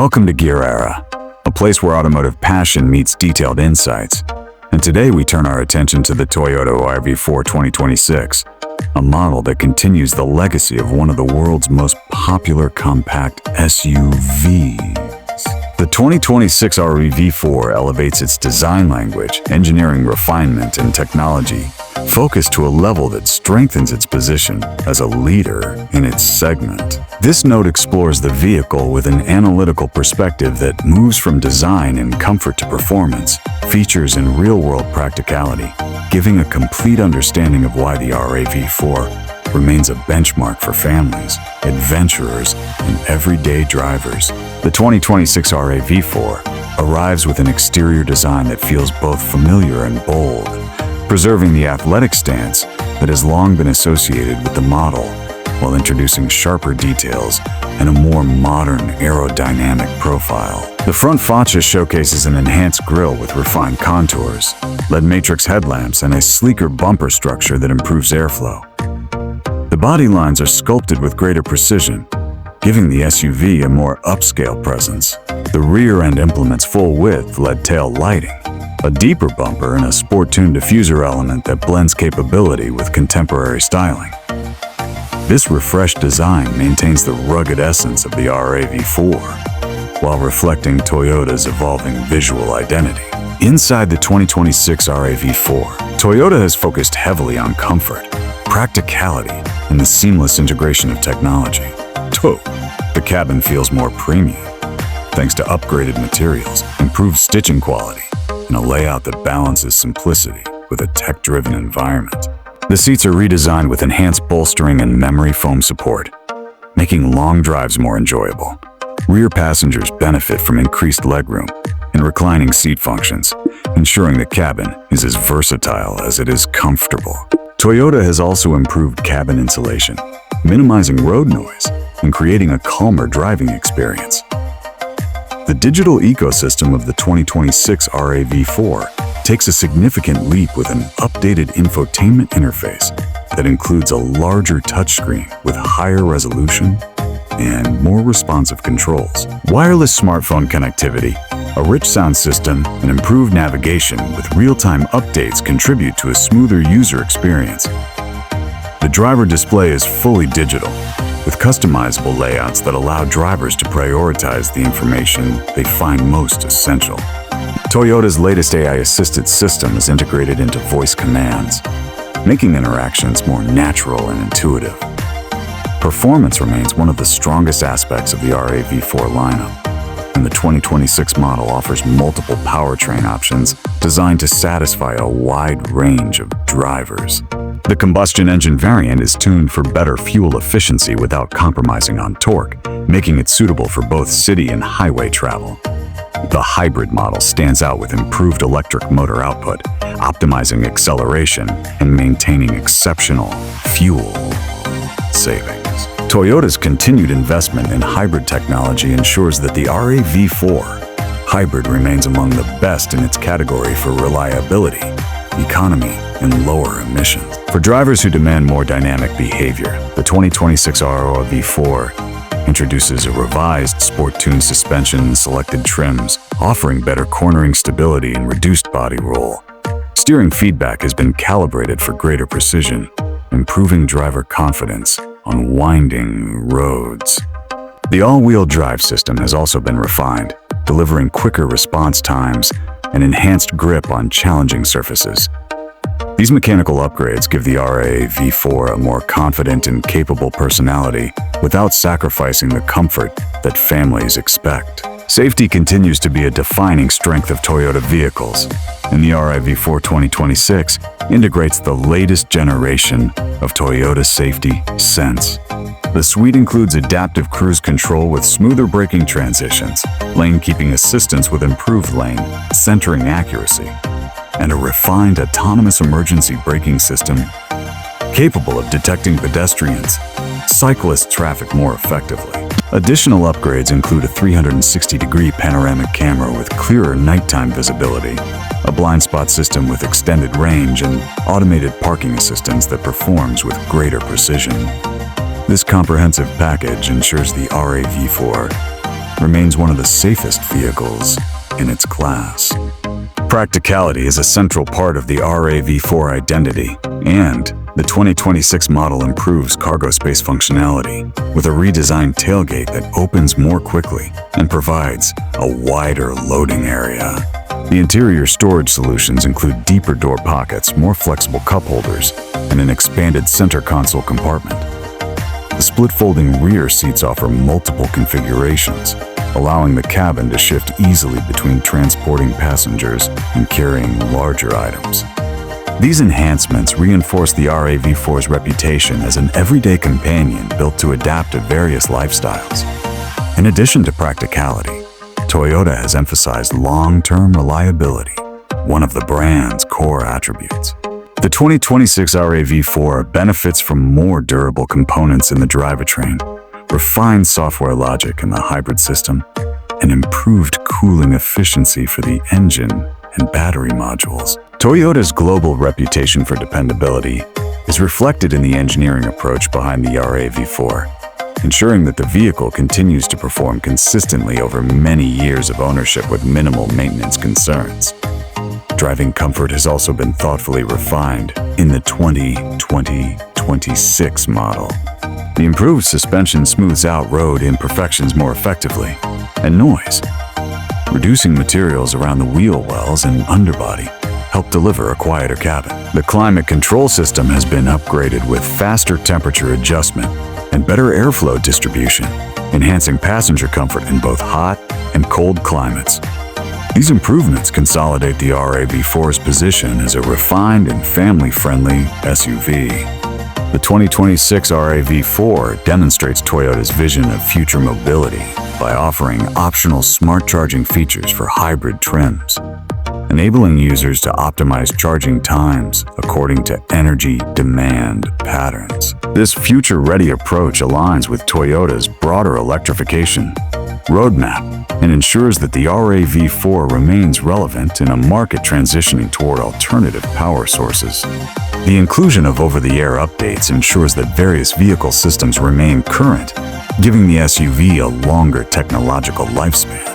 Welcome to Gear Era, a place where automotive passion meets detailed insights. And today we turn our attention to the Toyota RAV4 2026, a model that continues the legacy of one of the world's most popular compact SUVs. The 2026 RAV4 elevates its design language, engineering refinement, and technology, focused to a level that strengthens its position as a leader in its segment. This note explores the vehicle with an analytical perspective that moves from design and comfort to performance, features, and real-world practicality, giving a complete understanding of why the RAV4 remains a benchmark for families, adventurers, and everyday drivers. The 2026 RAV4 arrives with an exterior design that feels both familiar and bold, preserving the athletic stance that has long been associated with the model, while introducing sharper details and a more modern aerodynamic profile. The front fascia showcases an enhanced grille with refined contours, LED matrix headlamps, and a sleeker bumper structure that improves airflow. The body lines are sculpted with greater precision, giving the SUV a more upscale presence. The rear end implements full-width LED tail lighting, a deeper bumper, and a sport-tuned diffuser element that blends capability with contemporary styling. This refreshed design maintains the rugged essence of the RAV4, while reflecting Toyota's evolving visual identity. Inside the 2026 RAV4, Toyota has focused heavily on comfort, practicality, and the seamless integration of technology. The cabin feels more premium, thanks to upgraded materials, improved stitching quality, and a layout that balances simplicity with a tech-driven environment. The seats are redesigned with enhanced bolstering and memory foam support, making long drives more enjoyable. Rear passengers benefit from increased legroom and reclining seat functions, ensuring the cabin is as versatile as it is comfortable. Toyota has also improved cabin insulation, minimizing road noise and creating a calmer driving experience. The digital ecosystem of the 2026 RAV4 takes a significant leap with an updated infotainment interface that includes a larger touchscreen with higher resolution and more responsive controls. Wireless smartphone connectivity, a rich sound system, and improved navigation with real-time updates contribute to a smoother user experience. The driver display is fully digital, with customizable layouts that allow drivers to prioritize the information they find most essential. Toyota's latest AI-assisted system is integrated into voice commands, making interactions more natural and intuitive. Performance remains one of the strongest aspects of the RAV4 lineup, and the 2026 model offers multiple powertrain options designed to satisfy a wide range of drivers. The combustion engine variant is tuned for better fuel efficiency without compromising on torque, making it suitable for both city and highway travel. The hybrid model stands out with improved electric motor output, optimizing acceleration and maintaining exceptional fuel savings. Toyota's continued investment in hybrid technology ensures that the RAV4 hybrid remains among the best in its category for reliability, economy, and lower emissions. For drivers who demand more dynamic behavior, the 2026 RAV4 introduces a revised sport-tuned suspension and selected trims, offering better cornering stability and reduced body roll. Steering feedback has been calibrated for greater precision, improving driver confidence on winding roads. The all-wheel drive system has also been refined, delivering quicker response times and enhanced grip on challenging surfaces. These mechanical upgrades give the RAV4 a more confident and capable personality without sacrificing the comfort that families expect. Safety continues to be a defining strength of Toyota vehicles, and the RAV4 2026 integrates the latest generation of Toyota Safety Sense. The suite includes adaptive cruise control with smoother braking transitions, lane-keeping assistance with improved lane centering accuracy, and a refined autonomous emergency braking system capable of detecting pedestrians, cyclist traffic more effectively. Additional upgrades include a 360-degree panoramic camera with clearer nighttime visibility, a blind spot system with extended range, and automated parking assistance that performs with greater precision. This comprehensive package ensures the RAV4 remains one of the safest vehicles in its class. Practicality is a central part of the RAV4 identity, and the 2026 model improves cargo space functionality with a redesigned tailgate that opens more quickly and provides a wider loading area. The interior storage solutions include deeper door pockets, more flexible cup holders, and an expanded center console compartment. The split-folding rear seats offer multiple configurations, allowing the cabin to shift easily between transporting passengers and carrying larger items. These enhancements reinforce the RAV4's reputation as an everyday companion built to adapt to various lifestyles. In addition to practicality, Toyota has emphasized long-term reliability, one of the brand's core attributes. The 2026 RAV4 benefits from more durable components in the drivetrain, refined software logic in the hybrid system, and improved cooling efficiency for the engine and battery modules. Toyota's global reputation for dependability is reflected in the engineering approach behind the RAV4, ensuring that the vehicle continues to perform consistently over many years of ownership with minimal maintenance concerns. Driving comfort has also been thoughtfully refined in the 2026 model. The improved suspension smooths out road imperfections more effectively, and noise, reducing materials around the wheel wells and underbody, help deliver a quieter cabin. The climate control system has been upgraded with faster temperature adjustment and better airflow distribution, enhancing passenger comfort in both hot and cold climates. These improvements consolidate the RAV4's position as a refined and family-friendly SUV. The 2026 RAV4 demonstrates Toyota's vision of future mobility by offering optional smart charging features for hybrid trims, enabling users to optimize charging times according to energy demand patterns. This future-ready approach aligns with Toyota's broader electrification roadmap and ensures that the RAV4 remains relevant in a market transitioning toward alternative power sources. The inclusion of over-the-air updates ensures that various vehicle systems remain current, giving the SUV a longer technological lifespan.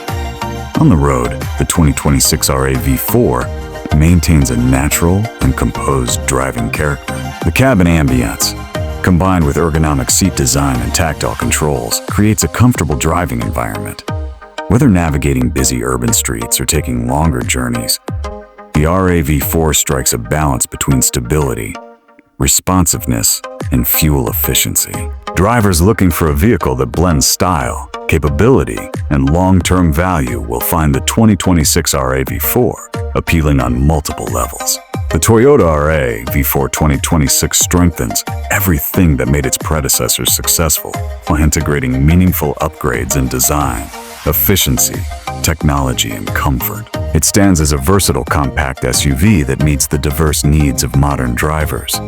On the road, the 2026 RAV4 maintains a natural and composed driving character. The cabin ambience, combined with ergonomic seat design and tactile controls, creates a comfortable driving environment. Whether navigating busy urban streets or taking longer journeys, the RAV4 strikes a balance between stability, responsiveness, and fuel efficiency. Drivers looking for a vehicle that blends style, capability, and long-term value will find the 2026 RAV4 appealing on multiple levels. The Toyota RAV4 2026 strengthens everything that made its predecessors successful while integrating meaningful upgrades in design, efficiency, technology, and comfort. It stands as a versatile compact SUV that meets the diverse needs of modern drivers.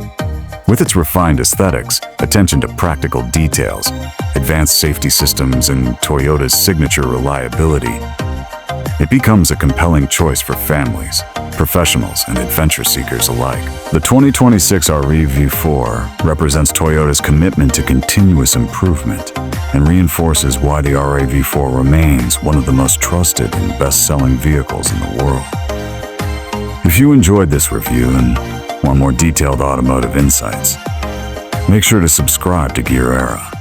With its refined aesthetics, attention to practical details, advanced safety systems, and Toyota's signature reliability, it becomes a compelling choice for families, professionals, and adventure seekers alike. The 2026 RAV4 represents Toyota's commitment to continuous improvement and reinforces why the RAV4 remains one of the most trusted and best-selling vehicles in the world. If you enjoyed this review and want more detailed automotive insights, make sure to subscribe to Gear Era.